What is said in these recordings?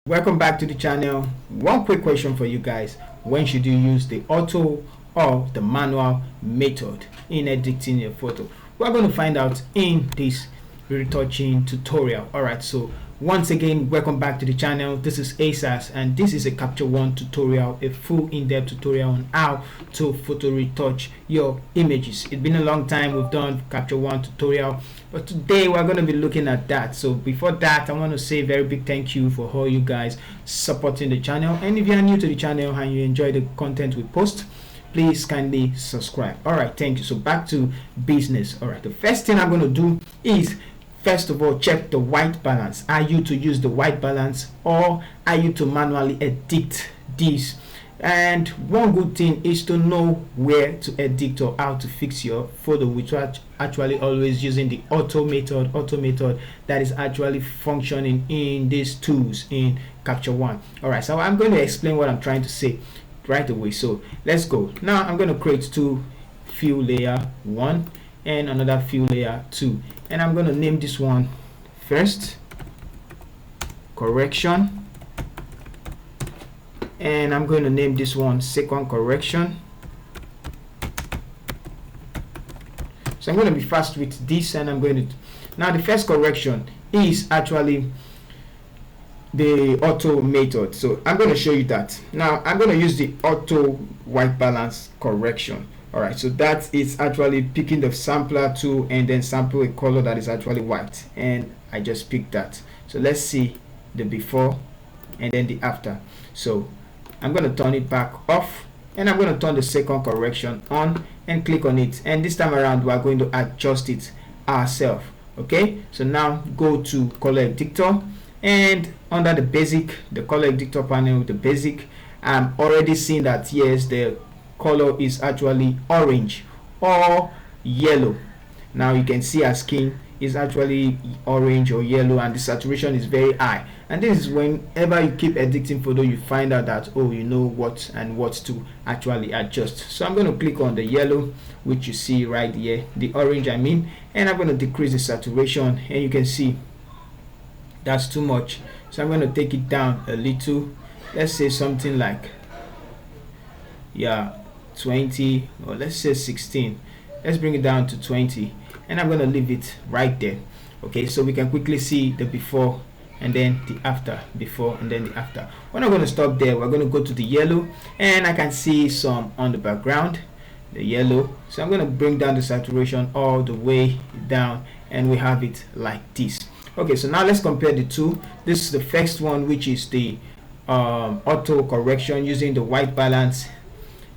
Welcome back to the channel. One quick question for you guys: when should you use the auto or the manual method in editing your photo? We're going to find out in this retouching tutorial. Alright, so once again, welcome back to the channel. This is ASAS and this is a Capture One tutorial, a full in-depth tutorial on how to photo retouch your images. It's been a long time we've done Capture One tutorial, but today we're going to be looking at that. So before that, I want to say a very big thank you for all you guys supporting the channel, and if you are new to the channel and you enjoy the content we post, please kindly subscribe. Alright, thank you. So back to business. Alright, the first thing I'm going to do is, first of all, check the white balance. Are you to use the white balance or are you to manually edit this? And one good thing is to know where to edit or how to fix your photo, which are actually always using the auto method that is actually functioning in these tools in Capture One. Alright, so I'm going to explain what I'm trying to say right away. So let's go. Now I'm going to create two fill layer 1 and another fill layer 2, and I'm going to name this one first correction, and I'm going to name this one second correction. So I'm going to be fast with this, and I'm going to, now the first correction is actually the auto method, so I'm going to show you that. Now I'm going to use the auto white balance correction. Alright, so that is actually picking the sampler tool and then sample a color that is actually white, and I just picked that. So let's see the before and then the after. So I'm going to turn it back off, and I'm going to turn the second correction on and click on it, and this time around we are going to adjust it ourselves. Okay, so now go to color editor, and under the basic, the color editor panel, the basic, I'm already seeing that yes, the color is actually orange or yellow. Now you can see our skin is actually orange or yellow, and the saturation is very high. And this is whenever you keep editing photo, you find out that, oh, you know what and what to actually adjust. So I'm going to click on the yellow, which you see right here, the orange I mean, and I'm going to decrease the saturation, and you can see that's too much. So I'm going to take it down a little. Let's say something like, yeah, 20, or let's say 16. Let's bring it down to 20, and I'm going to leave it right there. Okay, so we can quickly see the before and then the after, before and then the after. We're not going to stop there. We're going to go to the yellow, and I can see some on the background, the yellow. So I'm going to bring down the saturation all the way down, and we have it like this. Okay, so now let's compare the two. This is the first one, which is the auto correction using the white balance,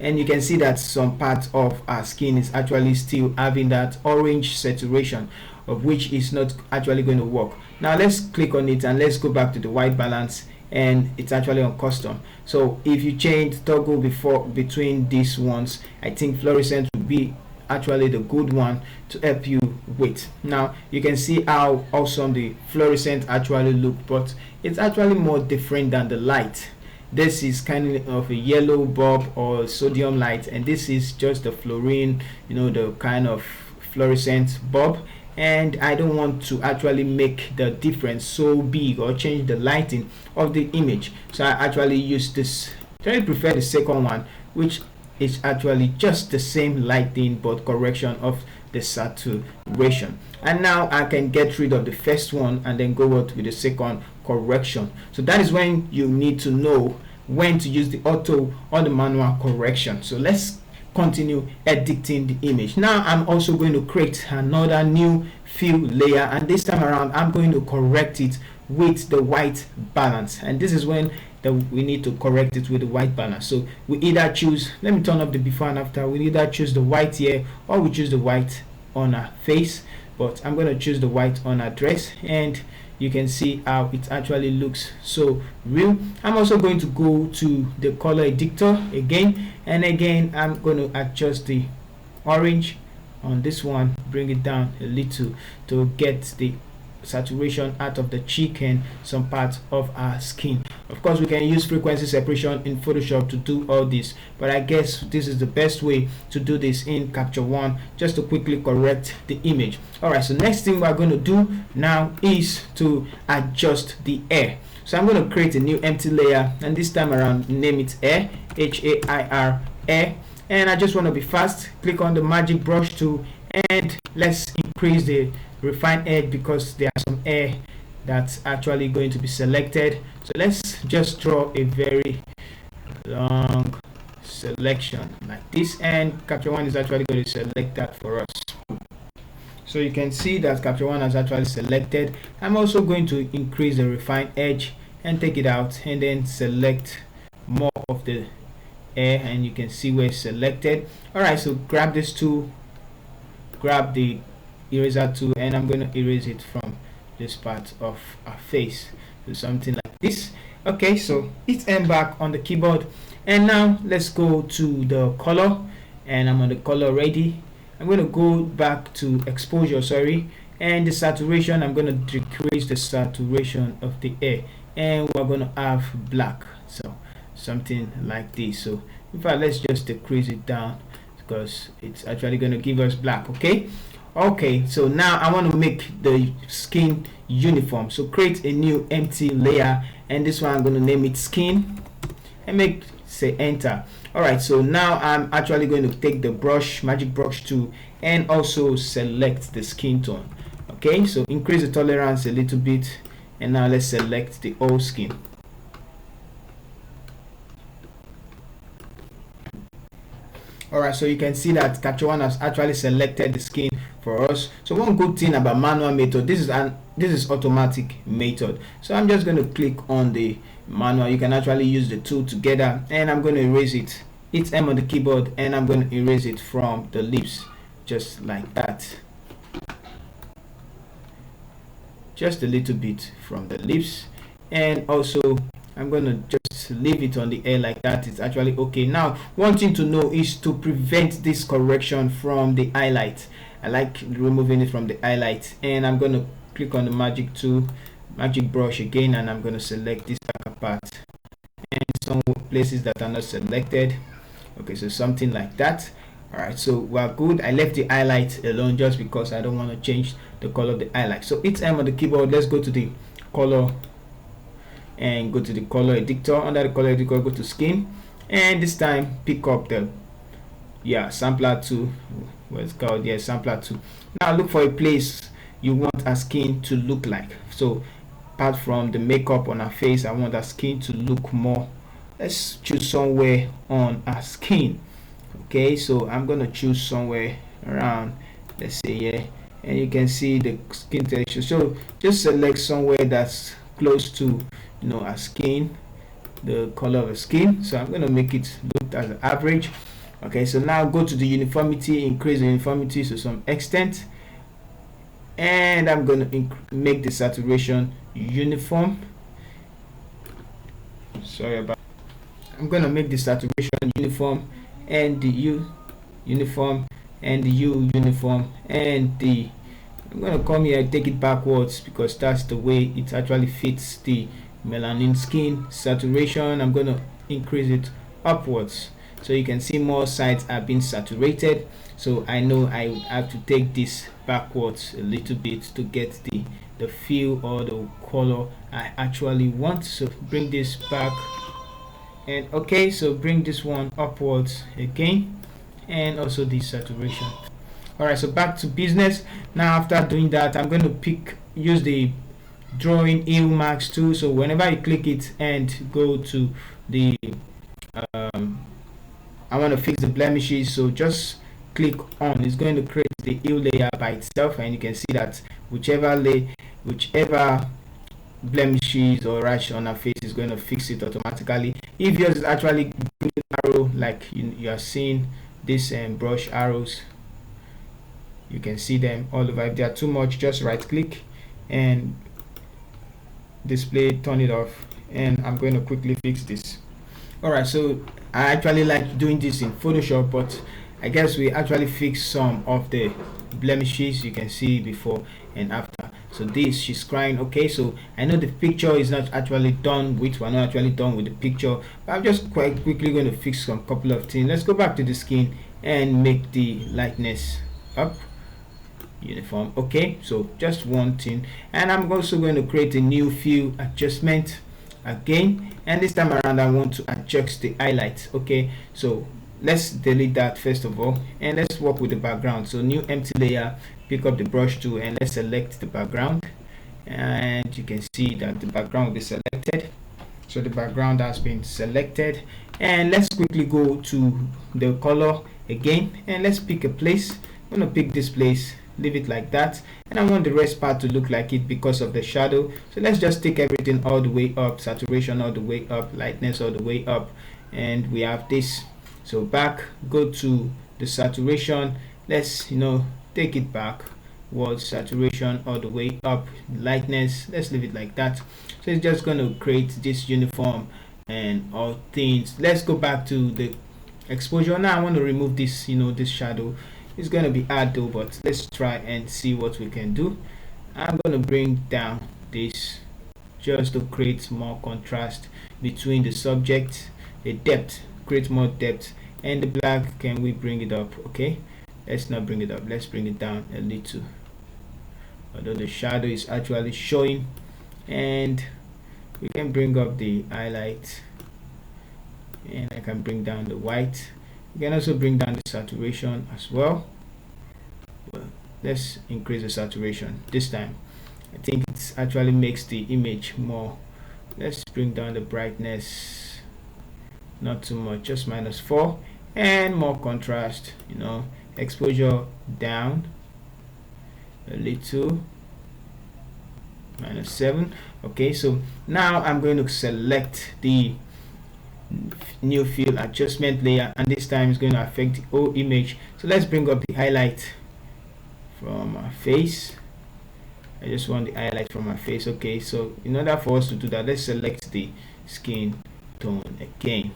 and you can see that some part of our skin is actually still having that orange saturation, of which is not actually going to work. Now let's click on it and let's go back to the white balance, and it's actually on custom. So if you change toggle between these ones, I think fluorescent will be actually the good one to help you with. Now you can see how awesome the fluorescent actually look, but it's actually more different than the light. This is kind of a yellow bulb or sodium light, and this is just the fluorine, you know, the kind of fluorescent bulb. And I don't want to actually make the difference so big or change the lighting of the image, so I actually use this. I prefer the second one, which is actually just the same lighting but correction of the saturation. And now I can get rid of the first one and then go out with the second correction. So that is when you need to know when to use the auto or the manual correction. So let's continue editing the image. Now I'm also going to create another new fill layer, and this time around I'm going to correct it with the white balance, and this is when we need to correct it with the white balance. So we either choose, let me turn up the before and after, we either choose the white here or we choose the white on our face, but I'm going to choose the white on our dress, and you can see how it actually looks so real. I'm also going to go to the color editor again, and again I'm going to adjust the orange on this one, bring it down a little to get the saturation out of the cheek and some parts of our skin. Of course, we can use frequency separation in Photoshop to do all this, but I guess this is the best way to do this in Capture One, just to quickly correct the image. Alright, so next thing we're going to do now is to adjust the air. So I'm going to create a new empty layer, and this time around name it air, Hair, air. And I just want to be fast. Click on the magic brush tool, and let's increase the refine edge because there are some air that's actually going to be selected. So let's just draw a very long selection like this, and Capture One is actually going to select that for us. So you can see that Capture One has actually selected. I'm also going to increase the refine edge and take it out, and then select more of the air, and you can see where it's selected. Alright, so grab this tool, grab the eraser tool, and I'm going to erase it from this part of our face. So something like this. Okay, so hit M back on the keyboard, and now let's go to the color, and I'm on the color already. I'm going to go back to exposure, and the saturation, I'm going to decrease the saturation of the air, and we're going to have black, so something like this. So in fact, let's just decrease it down because it's actually going to give us black. Okay, so now I want to make the skin uniform. So create a new empty layer, and this one I'm going to name it skin, and say enter. Alright, so now I'm actually going to take the brush, magic brush tool, and also select the skin tone. Okay, so increase the tolerance a little bit, and now let's select the whole skin. Alright, so you can see that Capture One has actually selected the skin for us. So one good thing about manual method, this is automatic method. So I'm just going to click on the manual. You can actually use the two together, and I'm going to erase it. Hit M on the keyboard, and I'm going to erase it from the lips, just like that. Just a little bit from the lips, and also I'm going to just leave it on the air like that. It's actually okay. Now, one thing to know is to prevent this correction from the highlight. I like removing it from the highlight, and I'm going to click on the magic tool, magic brush again, and I'm going to select this darker part and some places that are not selected. Okay, so something like that. Alright, so we're good. I left the highlight alone just because I don't want to change the color of the highlight. So hit M on the keyboard. Let's go to the color and go to the color editor. Under the color editor, go to skin, and this time pick up the sampler tool. What's called sampler tool. Now look for a place you want our skin to look like. So apart from the makeup on our face, I want our skin to look more. Let's choose somewhere on our skin. Okay, so I'm gonna choose somewhere around, let's say here, and you can see the skin texture. So just select somewhere that's close to our skin, the color of the skin. So I'm gonna make it look as an average. Okay, so now go to the uniformity, increase the uniformity to some extent, and I'm gonna make the saturation uniform. I'm gonna make the saturation uniform, and the U uniform, and the U uniform, and the I'm gonna come here and take it backwards because that's the way it actually fits the melanin skin. Saturation, I'm gonna increase it upwards, so you can see more sides are being saturated. So I know I have to take this backwards a little bit to get the feel or the color I actually want. So bring this back, and okay, so bring this one upwards again, and also the saturation. Alright, so back to business. Now after doing that, I'm going to use the drawing Hue Max tool. So whenever you click it and go to the I want to fix the blemishes, so just click on, it's going to create the hue layer by itself, and you can see that whichever blemishes or rash on our face is going to fix it automatically. If yours is actually green arrow, like you are seeing this brush arrows, you can see them all over. If they are too much, just right click and display, turn it off, and I'm going to quickly fix this. Alright, so I actually like doing this in Photoshop, but I guess we actually fix some of the blemishes. You can see before and after. So this, she's crying. Okay, so I know the picture is not actually done with, we're not actually done with the picture, but I'm just quite quickly going to fix some couple of things. Let's go back to the skin and make the lightness up, uniform. Okay, so just one thing, and I'm also going to create a new fill adjustment. again, and this time around I want to adjust the highlight. Okay, so let's delete that first of all, and let's work with the background. So new empty layer, pick up the brush tool, and let's select the background, and you can see that the background will be selected. So the background has been selected, and let's quickly go to the color again, and let's pick a place. I'm going to pick this place, leave it like that, and I want the rest part to look like it because of the shadow. So let's just take everything all the way up, saturation all the way up, lightness all the way up, and we have this. So back, go to the saturation, let's take it back, was saturation all the way up, lightness, let's leave it like that. So it's just going to create this uniform and all things. Let's go back to the exposure. Now I want to remove this, this shadow. It's going to be hard though, but let's try and see what we can do. I'm going to bring down this just to create more contrast between the subject, the depth, create more depth, and the black. Can we bring it up? Okay, let's not bring it up, let's bring it down a little, although the shadow is actually showing. And we can bring up the highlight, and I can bring down the white. You can also bring down the saturation as well. Let's increase the saturation this time. I think it actually makes the image more. Let's bring down the brightness, not too much, just -4, and more contrast, exposure down a little, -7. Okay, so now I'm going to select the new fill adjustment layer, and this time it's going to affect the whole image. So let's bring up the highlight from our face. I just want the highlight from our face. Okay, so in order for us to do that, let's select the skin tone again.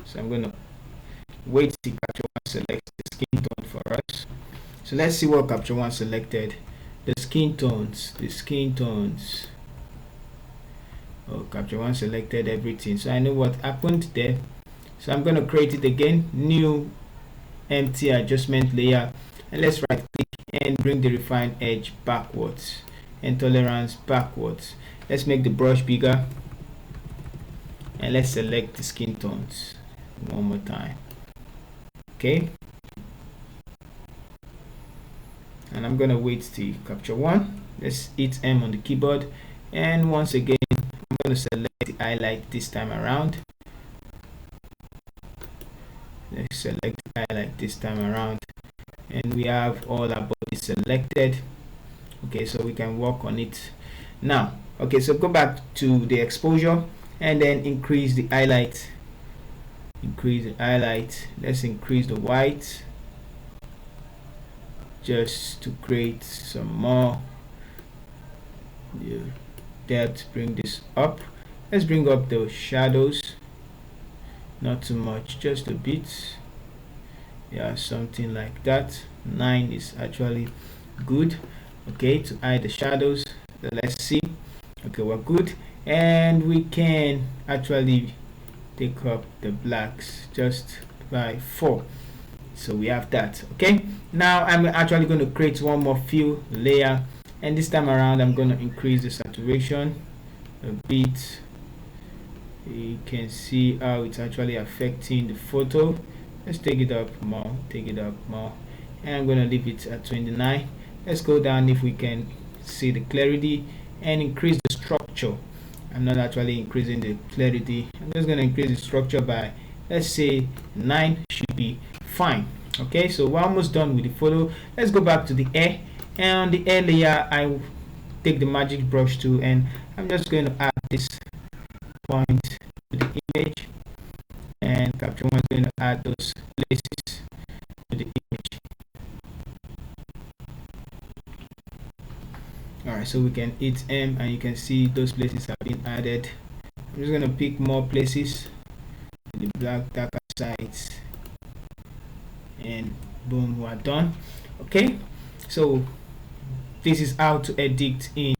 So I'm going to wait till Capture One selects the skin tone for us. So let's see what Capture One selected. The skin tones. Oh, Capture One selected everything, so I know what happened there. So I'm going to create it again, new empty adjustment layer, and let's right click and bring the refine edge backwards and tolerance backwards. Let's make the brush bigger, and let's select the skin tones one more time. Okay, and I'm gonna wait till Capture One. Let's hit M on the keyboard, and once again I'm going to select the highlight this time around. Let's select the highlight this time around, and we have all our body selected. Okay, so we can work on it now. Okay, so go back to the exposure and then increase the highlight. Let's increase the white just to create some more depth. Bring this up. Let's bring up the shadows, not too much, just a bit. Yeah, something like that. 9 is actually good. Okay, to hide the shadows. So let's see. Okay, we're good, and we can actually take up the blacks just by 4. So we have that. Okay, now I'm actually going to create one more fill layer, and this time around I'm going to increase the saturation a bit. You can see how it's actually affecting the photo. Let's take it up more, and I'm going to leave it at 29. Let's go down if we can see the clarity and increase the structure. I'm not actually increasing the clarity, I'm just going to increase the structure by, let's say, 9 should be fine. Okay, so we're almost done with the photo. Let's go back to the hair, and on the hair layer I take the magic brush tool, and I'm just going to add this point to the image, and Capture One is going to add those places to the image. Alright, so we can hit M, and you can see those places have been added. I'm just going to pick more places, the black darker sides, and boom, we're done. Okay, so this is how to edit in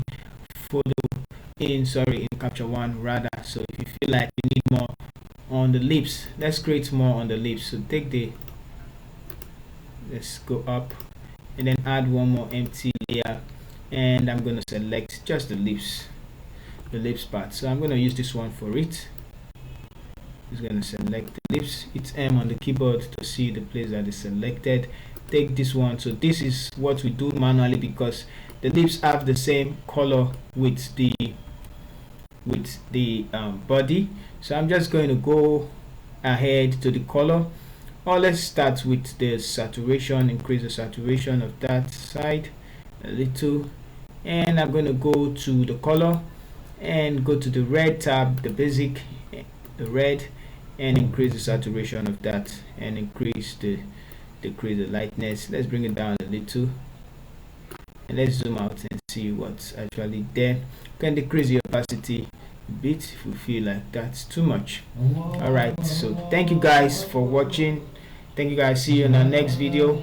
Capture One rather. So if you feel like you need more on the lips, let's create more on the lips. So let's go up and then add one more empty layer, and I'm going to select just the lips. the lips part. So I'm going to use this one for it. Just going to select the lips, hit M on the keyboard to see the place that is selected. Take this one. So this is what we do manually because the lips have the same color with the body. So I'm just going to go ahead to the color, or let's start with the saturation. Increase the saturation of that side a little, and I'm going to go to the color and go to the red tab, the basic, the red, and increase the saturation of that, and decrease the lightness. Let's bring it down a little, and let's zoom out and see what's actually there. You can decrease the opacity a bit if you feel like that's too much. All right, so thank you guys for watching. Thank you guys. See you in our next video.